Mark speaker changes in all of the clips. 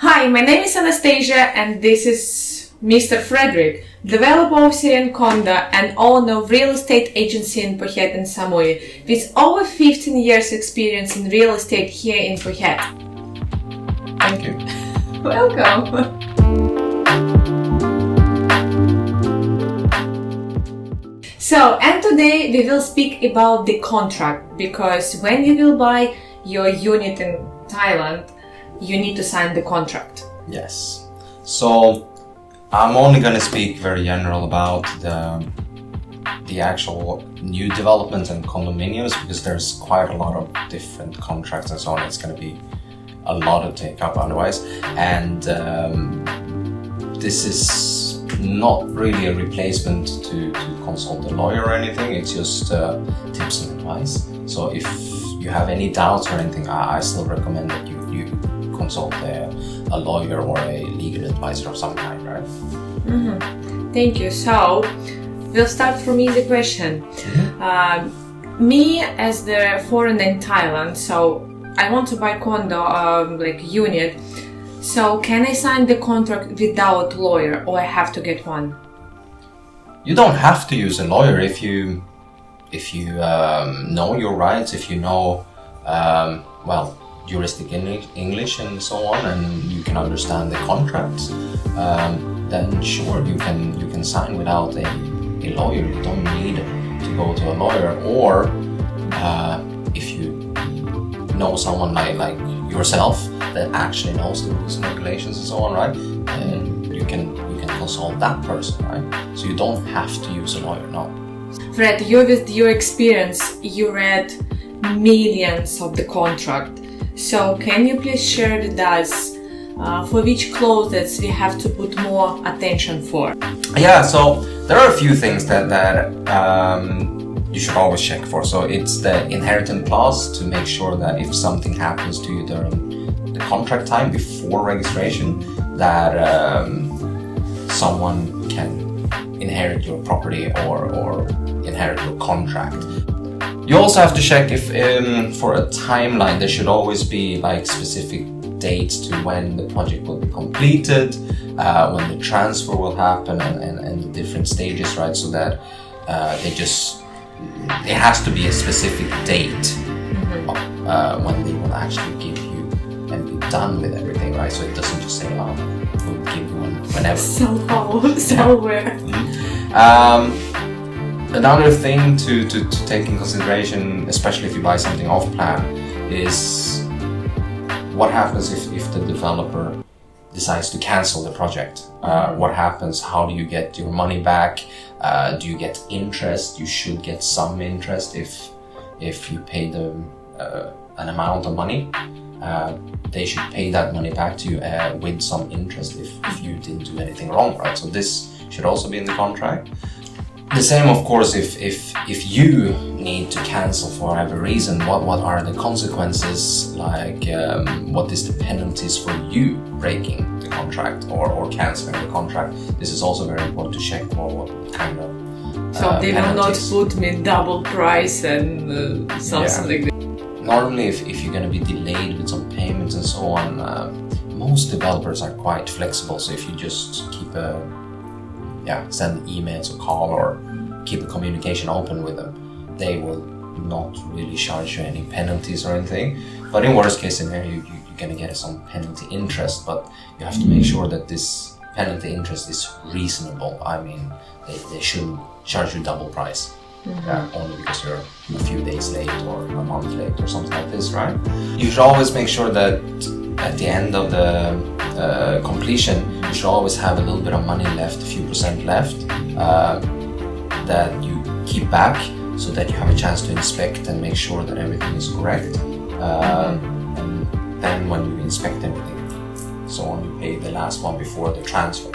Speaker 1: Hi, my name is Anastasia and this is Mr. Fredrik, developer of Serene condo and owner of real estate agency in Phuket and Samui, with over 15 years experience in real estate here in Phuket.
Speaker 2: Thank you.
Speaker 1: Welcome. So, and today we will speak about the contract, because when you will buy your unit in Thailand, you need to sign the contract.
Speaker 2: Yes. So I'm only going to speak very general about the actual new developments and condominiums, because there's quite a lot of different contracts and so on. It's going to be a lot to take up otherwise. And this is not really a replacement to consult a lawyer or anything. It's just tips and advice. So if you have any doubts or anything, I still recommend that you consult a lawyer or a legal advisor of some kind, right?
Speaker 1: Mm-hmm. Thank you. So we'll start from easy question. Mm-hmm. Me as the foreigner in Thailand, so I want to buy condo, like unit. So can I sign the contract without lawyer, or I have to get one?
Speaker 2: You don't have to use a lawyer if you know your rights, if you know juristic English and so on, and you can understand the contracts. Then sure, you can sign without a lawyer. You don't need to go to a lawyer, or if you know someone like yourself that actually knows the rules and regulations and so on, right? And you can consult that person, right? So you don't have to use a lawyer, no.
Speaker 1: Fred, with your experience, you read millions of the contract. So can you please share with us for which clauses we have to put more attention for?
Speaker 2: Yeah, so there are a few things that you should always check for. So it's the inheritance clause, to make sure that if something happens to you during the contract time before registration, that someone can inherit your property or inherit your contract. You also have to check if for a timeline there should always be like specific dates to when the project will be completed, when the transfer will happen, and the different stages, right? So that it has to be a specific date when they will actually give you and be done with everything, right? So it doesn't just say, oh, we'll give you one whenever.
Speaker 1: Somehow, somewhere.
Speaker 2: Another thing to take in consideration, especially if you buy something off plan, is what happens if the developer decides to cancel the project. What happens? How do you get your money back? Do you get interest? You should get some interest if you pay them an amount of money. They should pay that money back to you with some interest if you didn't do anything wrong, right? So this should also be in the contract. The same, of course, if you need to cancel for whatever reason, what are the consequences? Like, what is the penalties for you breaking the contract or canceling the contract? This is also very important to check what kind of
Speaker 1: so they
Speaker 2: penalties.
Speaker 1: will not put me double price and something like that.
Speaker 2: Normally, if you're going to be delayed with some payments and so on, most developers are quite flexible. So if you just send emails or call or keep a communication open with them, they will not really charge you any penalties or anything. But in worst case scenario, you're going to get some penalty interest, but you have to make sure that this penalty interest is reasonable. I mean, they shouldn't charge you double price. Only because you're a few days late or a month late or something like this, right? You should always make sure that at the end of the completion, you should always have a little bit of money left, a few percent left, that you keep back so that you have a chance to inspect and make sure that everything is correct. And then when you inspect everything, so on, you pay the last one before the transfer.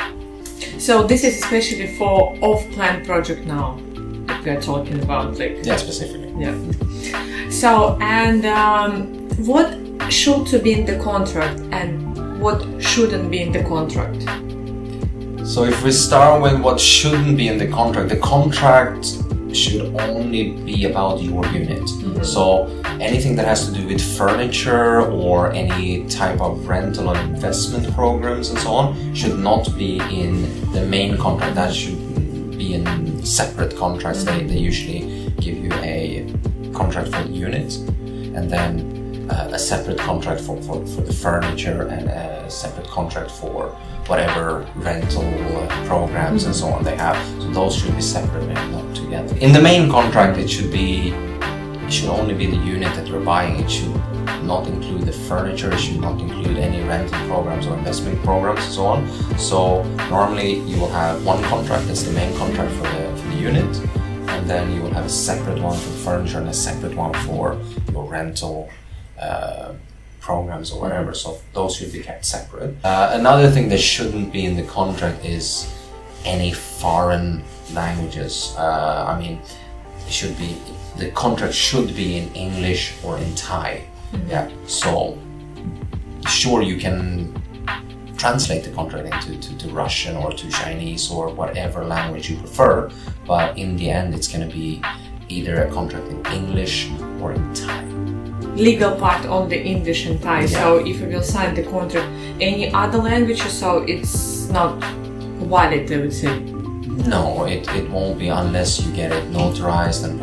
Speaker 1: So this is especially for off-plan project now that we are talking about, like.
Speaker 2: Yeah, specifically.
Speaker 1: Yeah. So, and what should to be in the contract and what shouldn't be in the contract?
Speaker 2: So if we start with what shouldn't be in the contract should only be about your unit. So anything that has to do with furniture or any type of rental or investment programs and so on should not be in the main contract. That should be in separate contracts. They usually give you a contract for the unit, and then a separate contract for the furniture, and a separate contract for whatever rental programs and so on they have. So those should be separate and not together. In the main contract, it should only be the unit that you're buying. It should not include the furniture. It should not include any rental programs or investment programs and so on. So normally you will have one contract that's the main contract for the unit, and then you will have a separate one for the furniture and a separate one for your rental programs or whatever. So those should be kept separate. Another thing that shouldn't be in the contract is any foreign languages. The contract should be in English or in Thai. Yeah. So sure, you can translate the contract into Russian or to Chinese or whatever language you prefer, but in the end it's going to be either a contract in English or in Thai.
Speaker 1: Legal part only English and Thai.
Speaker 2: Yeah.
Speaker 1: So if you will sign the contract any other language, so it's not valid, I would say.
Speaker 2: No, it won't be unless you get it notarized and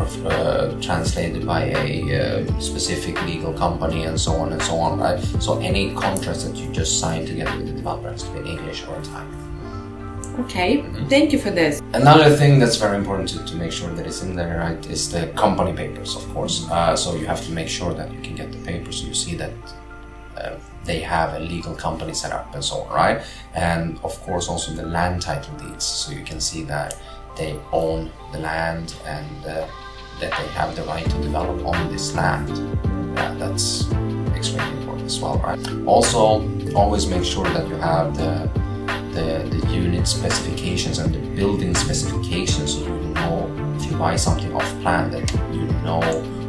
Speaker 2: translated by a specific legal company and so on and so on, right? So any contracts that you just sign together with the developer has to be in English or in Thai.
Speaker 1: Okay, thank you for this.
Speaker 2: Another thing that's very important to make sure that it's in there, right, is the company papers, of course. So you have to make sure that you can get the papers so you see that they have a legal company set up and so on, right? And of course also the land title deeds, so you can see that they own the land and that they have the right to develop on this land. Yeah, that's extremely important as well, right? Also, always make sure that you have the unit specifications and the building specifications, so you know if you buy something off plan that you know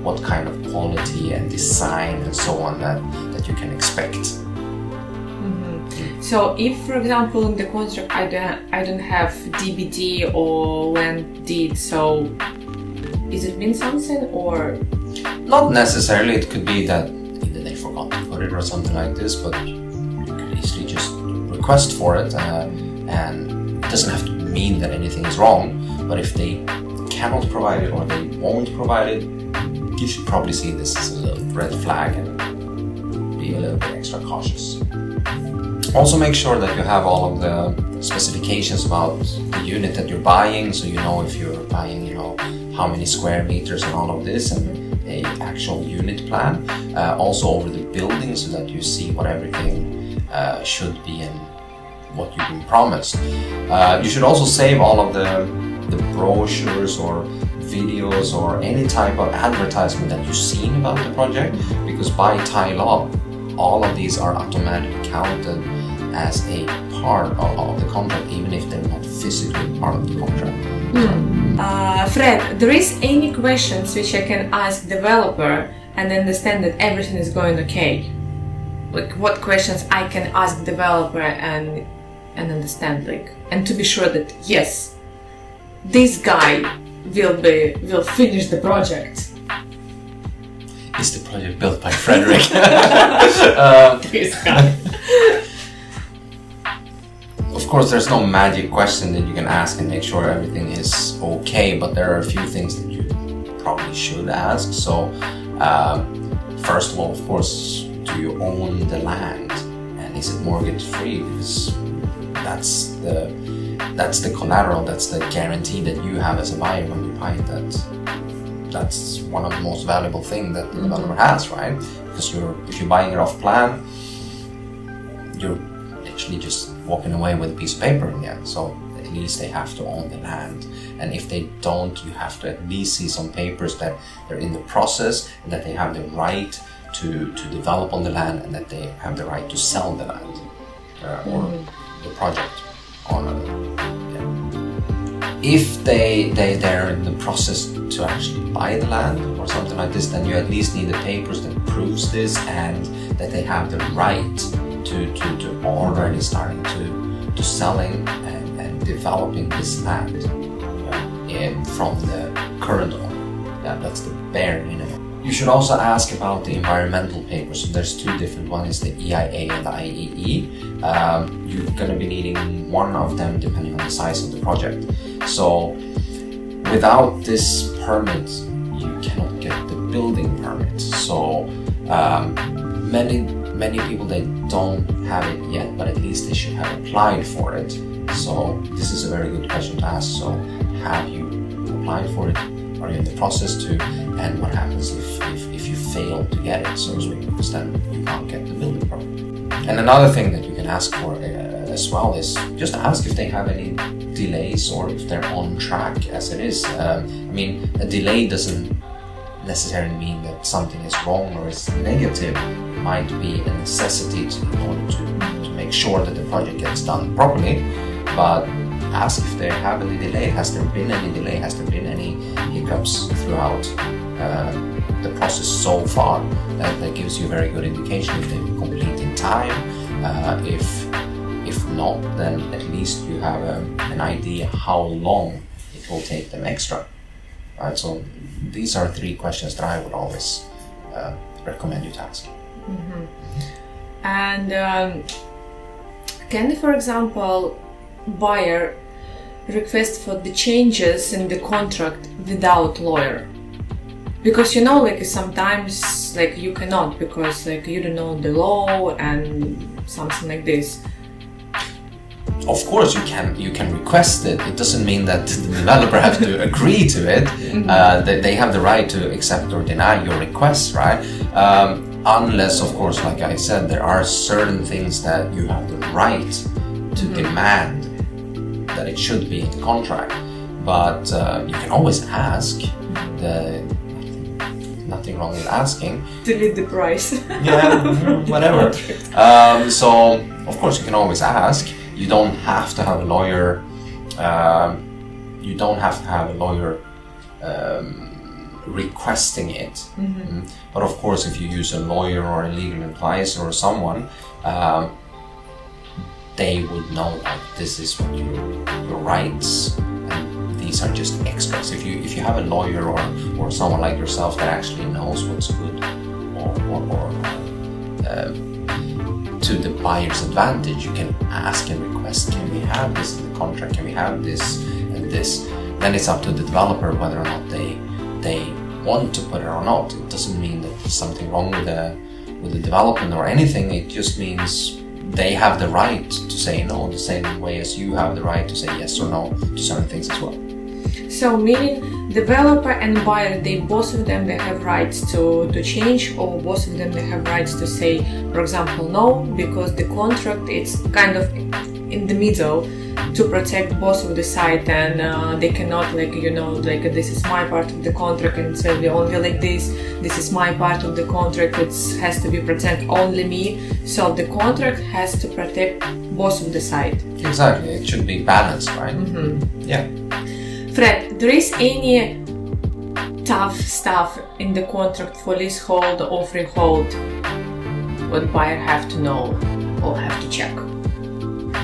Speaker 2: what kind of quality and design and so on that you can expect.
Speaker 1: So if, for example, in the contract I don't have DBD or land deed, so is it mean something or?
Speaker 2: Not necessarily. It could be that either they forgot to put it or something like this, but you could easily just request for it, and it doesn't have to mean that anything is wrong, but if they cannot provide it or they won't provide it, you should probably see this as a little red flag and be a little bit extra cautious. Also make sure that you have all of the specifications about the unit that you're buying, so you know if you're buying, how many square meters and all of this, and a actual unit plan. Also over the building, so that you see what everything should be and what you've been promised. You should also save all of the brochures or videos or any type of advertisement that you've seen about the project, because by Thai law, all of these are automatically counted as a part of the contract, even if they're not physically part of the contract.
Speaker 1: Fred, there is any questions which I can ask developer and understand that everything is going okay? Like what questions I can ask developer and understand, and to be sure that yes, this guy will finish the project.
Speaker 2: Is the project built by Fredrik?
Speaker 1: This guy.
Speaker 2: Of course, there's no magic question that you can ask and make sure everything is okay, but there are a few things that you probably should ask. So, first of all, of course, do you own the land, and is it mortgage free? Because that's the collateral, that's the guarantee that you have as a buyer when you buy it. That's one of the most valuable things that the developer has, right? Because if you're buying it off plan, you're literally just walking away with a piece of paper in the end. So at least they have to own the land, and if they don't, you have to at least see some papers that they're in the process and that they have the right to develop on the land, and that they have the right to sell the land or the project on it. If they're in the process to actually buy the land or something like this, then you at least need the papers that proves this, and that they have the right to already starting to selling and developing this land. Yeah. from the current owner. Yeah, that's the bare minimum. You should also ask about the environmental papers. So there's two different. One is the EIA and the IEE. You're going to be needing one of them depending on the size of the project. So without this permit, you cannot get the building permit. So many people, they don't have it yet, but at least they should have applied for it. So this is a very good question to ask. So have you applied for it? Are you in the process to? And what happens if you fail to get it? So because then you can't get the building permit. And another thing that you can ask for as well is just ask if they have any delays or if they're on track as it is. I mean, a delay doesn't necessarily mean that something is wrong or is negative. It might be a necessity in order to make sure that the project gets done properly. But ask if they have any delay. Has there been any delay? Has there been any hiccups throughout the process so far? That gives you a very good indication if they will complete in time. If not, then at least you have an idea how long it will take them extra. Right? So these are three questions that I would always recommend you to ask.
Speaker 1: Mm-hmm. And can, for example, buyer request for the changes in the contract without lawyer? Because like sometimes like you cannot because like you don't know the law and something like this.
Speaker 2: Of course you can request it. It doesn't mean that the developer has to agree to it. Mm-hmm. They have the right to accept or deny your request, right? Unless, of course, like I said, there are certain things that you have the right to demand that it should be in the contract. But you can always ask. Nothing wrong with asking.
Speaker 1: Delete the price.
Speaker 2: Yeah, whatever. So, of course, you can always ask. You don't have to have a lawyer. Requesting it. Mm-hmm. But of course, if you use a lawyer or a legal advisor or someone, they would know like this is what your rights, and these are just extras. If you have a lawyer or someone like yourself that actually knows what's good or to the buyer's advantage, you can ask and request, can we have this in the contract? Can we have this and this? Then it's up to the developer whether or not they want to put it or not. It doesn't mean that there's something wrong with the development or anything. It just means they have the right to say no, the same way as you have the right to say yes or no to certain things as well.
Speaker 1: So meaning developer and buyer, both of them they have rights to change, or both of them they have rights to say, for example, no, because the contract it's kind of in the middle to protect both of the sides, and they cannot like this is my part of the contract and it's only like this is my part of the contract, it has to be protect only me. So the contract has to protect both of the sides.
Speaker 2: Exactly, it should be balanced, right?
Speaker 1: Mm-hmm.
Speaker 2: Yeah.
Speaker 1: Fred, there is any tough stuff in the contract for leasehold or freehold what buyer have to know or have to check?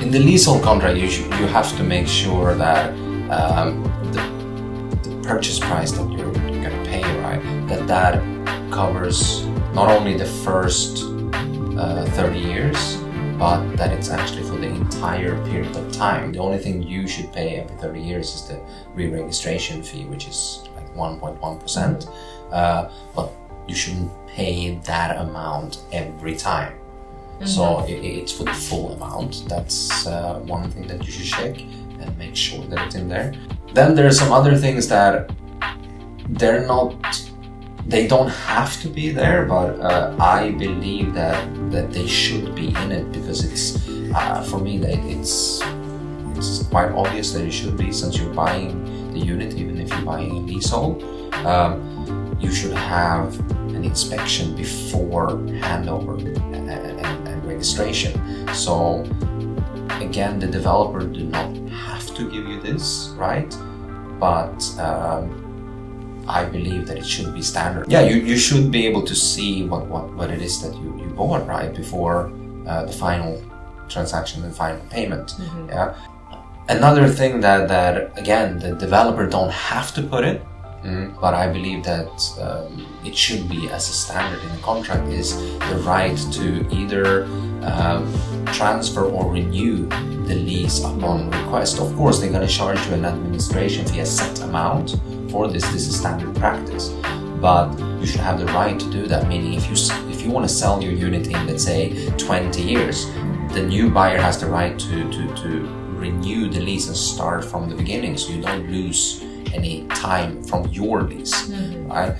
Speaker 2: In the leasehold contract, you have to make sure that the purchase price that you're going to pay, right, that covers not only the first 30 years, but that it's actually for the entire period of time. The only thing you should pay every 30 years is the re-registration fee, which is like 1.1%. But you shouldn't pay that amount every time. Mm-hmm. So it's for the full amount. That's one thing that you should check and make sure that it's in there. Then there are some other things that they don't have to be there, but I believe that they should be in it because it's for me that it's quite obvious that it should be, since you're buying the unit. Even if you're buying a leasehold, you should have an inspection before handover and registration. So again, the developer do not have to give you this, right? But I believe that it should be standard. Yeah, you should be able to see what it is that you bought, right, before the final transaction and final payment. Mm-hmm. Yeah. Another thing that again the developer don't have to put it, but I believe that it should be as a standard in the contract is the right to either transfer or renew the lease upon request. Of course, they're going to charge you an administration fee, a set amount for this. This is standard practice, but you should have the right to do that. Meaning, if you want to sell your unit in, let's say, 20 years, the new buyer has the right to renew the lease and start from the beginning, so you don't lose any time from your lease, right?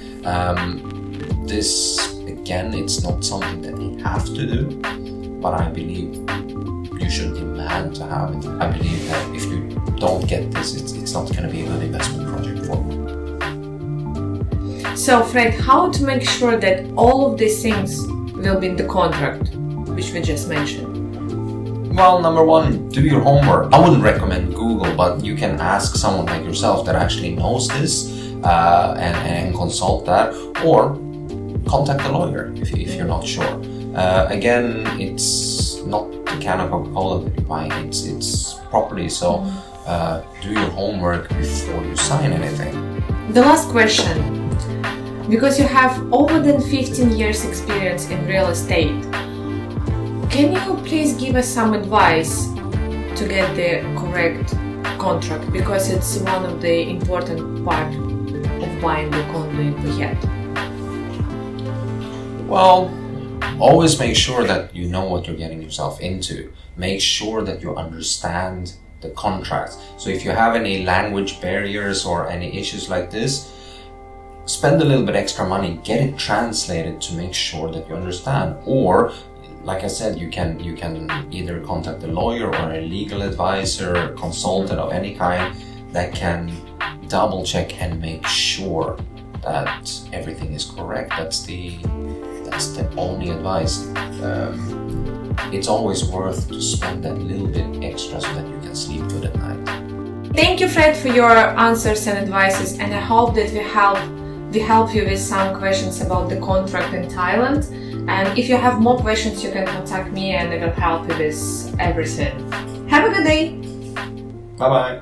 Speaker 2: This, again, it's not something that they have to do, but I believe you should demand to have it. I believe that if you don't get this, it's not going to be a good investment project for you.
Speaker 1: So, Fred, how to make sure that all of these things will be in the contract, which we just mentioned?
Speaker 2: Well, number one, do your homework. I wouldn't recommend Google, but you can ask someone like yourself that actually knows this and consult that, or contact a lawyer if you're not sure. Again, it's not the can of Coca-Cola that you're buying, it's property, so do your homework before you sign anything.
Speaker 1: The last question, because you have over than 15 years experience in real estate, can you please give us some advice to get the correct contract, because it's one of the important part of buying the condo in Phuket?
Speaker 2: Well, always make sure that you know what you're getting yourself into. Make sure that you understand the contract. So if you have any language barriers or any issues like this, spend a little bit extra money, get it translated to make sure that you understand. Or, like I said, you can either contact a lawyer or a legal advisor, consultant of any kind that can double check and make sure that everything is correct. That's the only advice. It's always worth to spend that little bit extra so that you can sleep good at night.
Speaker 1: Thank you, Fred, for your answers and advices, and I hope that we help you with some questions about the contract in Thailand. And if you have more questions, you can contact me and I will help you with everything. Have a good day!
Speaker 2: Bye-bye!